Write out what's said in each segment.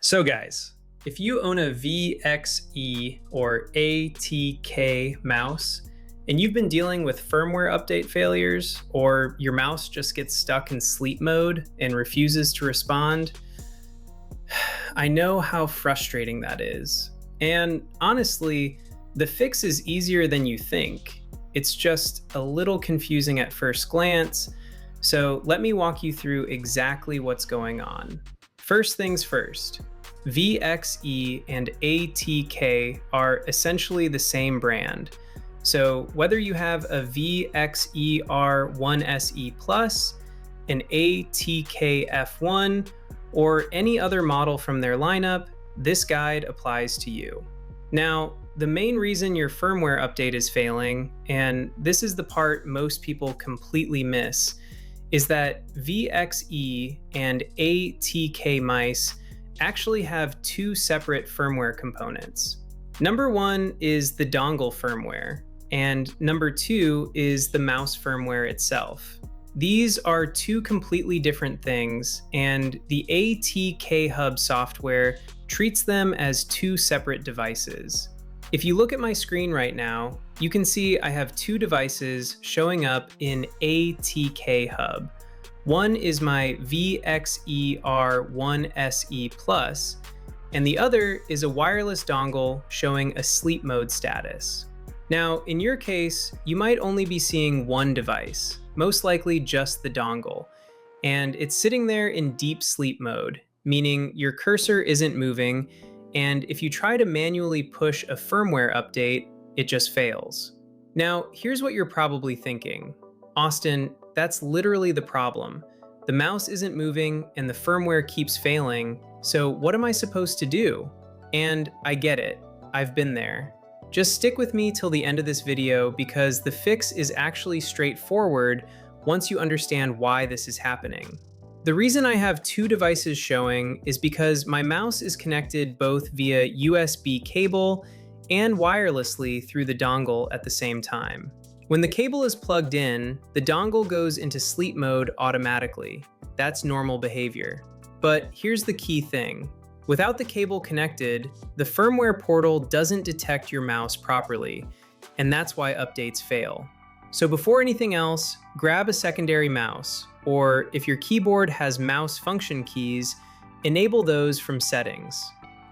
So guys, if you own a VXE or ATK mouse, and you've been dealing with firmware update failures, or your mouse just gets stuck in sleep mode and refuses to respond, I know how frustrating that is. And honestly, the fix is easier than you think. It's just a little confusing at first glance, so let me walk you through exactly what's going on. First things first. VXE and ATK are essentially the same brand. So whether you have a VXER1SE Plus, an ATK F1, or any other model from their lineup, this guide applies to you. Now, the main reason your firmware update is failing, and this is the part most people completely miss, is that VXE and ATK mice actually have two separate firmware components. Number one is the dongle firmware, and number two is the mouse firmware itself. These are two completely different things, and the ATK Hub software treats them as two separate devices. If you look at my screen right now, you can see I have two devices showing up in ATK Hub. One is my VXER1SE Plus, and the other is a wireless dongle showing a sleep mode status. Now, in your case, you might only be seeing one device, most likely just the dongle, and it's sitting there in deep sleep mode, meaning your cursor isn't moving, and if you try to manually push a firmware update, it just fails. Now, here's what you're probably thinking. Austin, that's literally the problem. The mouse isn't moving and the firmware keeps failing, so what am I supposed to do? And I get it, I've been there. Just stick with me till the end of this video because the fix is actually straightforward once you understand why this is happening. The reason I have two devices showing is because my mouse is connected both via USB cable and wirelessly through the dongle at the same time. When the cable is plugged in, the dongle goes into sleep mode automatically. That's normal behavior. But here's the key thing. Without the cable connected, the firmware portal doesn't detect your mouse properly, and that's why updates fail. So before anything else, grab a secondary mouse, or if your keyboard has mouse function keys, enable those from settings.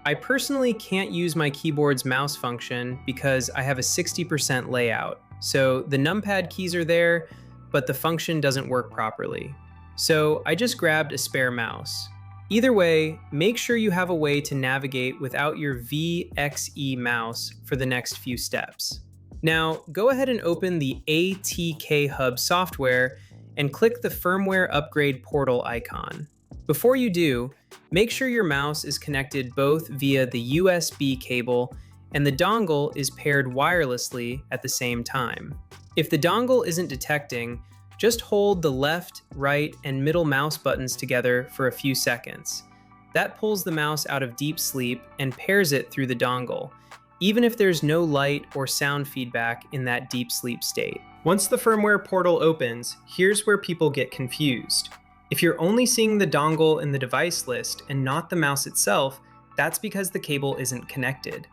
I personally can't use my keyboard's mouse function because I have a 60% layout. So the numpad keys are there, but the function doesn't work properly. So I just grabbed a spare mouse. Either way, make sure you have a way to navigate without your VXE mouse for the next few steps. Now, go ahead and open the ATK Hub software and click the firmware upgrade portal icon. Before you do, make sure your mouse is connected both via the USB cable and the dongle is paired wirelessly at the same time. If the dongle isn't detecting, just hold the left, right, and middle mouse buttons together for a few seconds. That pulls the mouse out of deep sleep and pairs it through the dongle, even if there's no light or sound feedback in that deep sleep state. Once the firmware portal opens, here's where people get confused. If you're only seeing the dongle in the device list and not the mouse itself, that's because the cable isn't connected.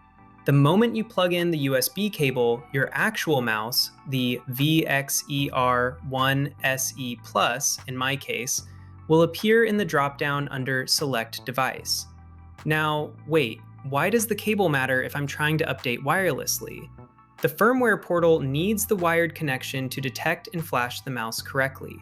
The moment you plug in the USB cable, your actual mouse, the VXER1SE Plus in my case, will appear in the dropdown under Select Device. Now, wait, why does the cable matter if I'm trying to update wirelessly? The firmware portal needs the wired connection to detect and flash the mouse correctly.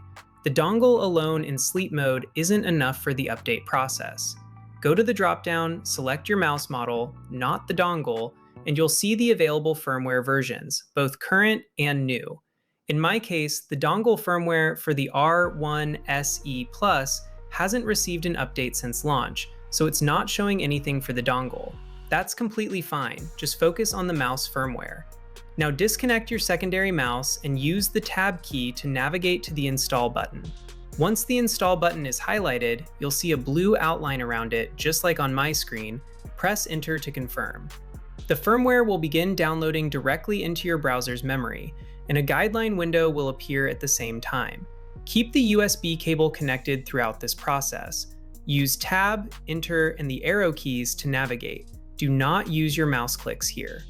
The dongle alone in sleep mode isn't enough for the update process. Go to the dropdown, select your mouse model, not the dongle, and you'll see the available firmware versions, both current and new. In my case, the dongle firmware for the R1SE Plus hasn't received an update since launch, so it's not showing anything for the dongle. That's completely fine, just focus on the mouse firmware. Now disconnect your secondary mouse and use the Tab key to navigate to the Install button. Once the Install button is highlighted, you'll see a blue outline around it, just like on my screen. Press Enter to confirm. The firmware will begin downloading directly into your browser's memory, and a guideline window will appear at the same time. Keep the USB cable connected throughout this process. Use Tab, Enter, and the arrow keys to navigate. Do not use your mouse clicks here.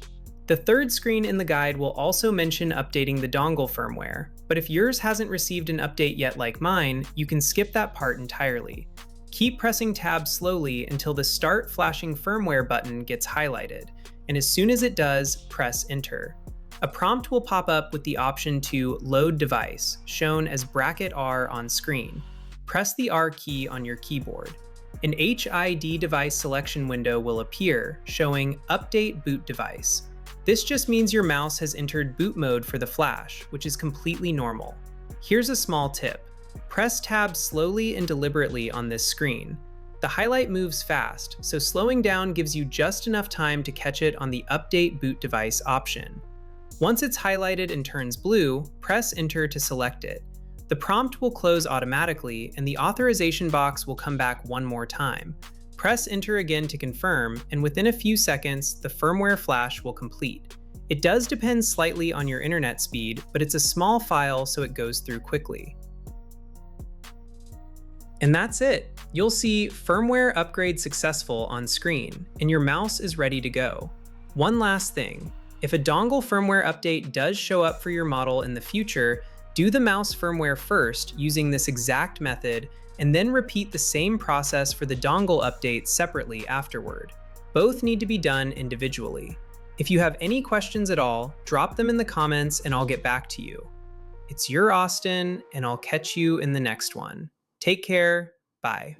The third screen in the guide will also mention updating the dongle firmware, but if yours hasn't received an update yet like mine, you can skip that part entirely. Keep pressing Tab slowly until the Start Flashing Firmware button gets highlighted, and as soon as it does, press Enter. A prompt will pop up with the option to Load Device, shown as $R on screen. Press the R key on your keyboard. An HID device selection window will appear, showing Update Boot Device. This just means your mouse has entered boot mode for the flash, which is completely normal. Here's a small tip. Press Tab slowly and deliberately on this screen. The highlight moves fast, so slowing down gives you just enough time to catch it on the Update Boot Device option. Once it's highlighted and turns blue, press Enter to select it. The prompt will close automatically, and the authorization box will come back one more time. Press Enter again to confirm, and within a few seconds, the firmware flash will complete. It does depend slightly on your internet speed, but it's a small file so it goes through quickly. And that's it. You'll see firmware upgrade successful on screen, and your mouse is ready to go. One last thing, if a dongle firmware update does show up for your model in the future, do the mouse firmware first using this exact method, and then repeat the same process for the dongle update separately afterward. Both need to be done individually. If you have any questions at all, drop them in the comments and I'll get back to you. It's your Austin, and I'll catch you in the next one. Take care, bye.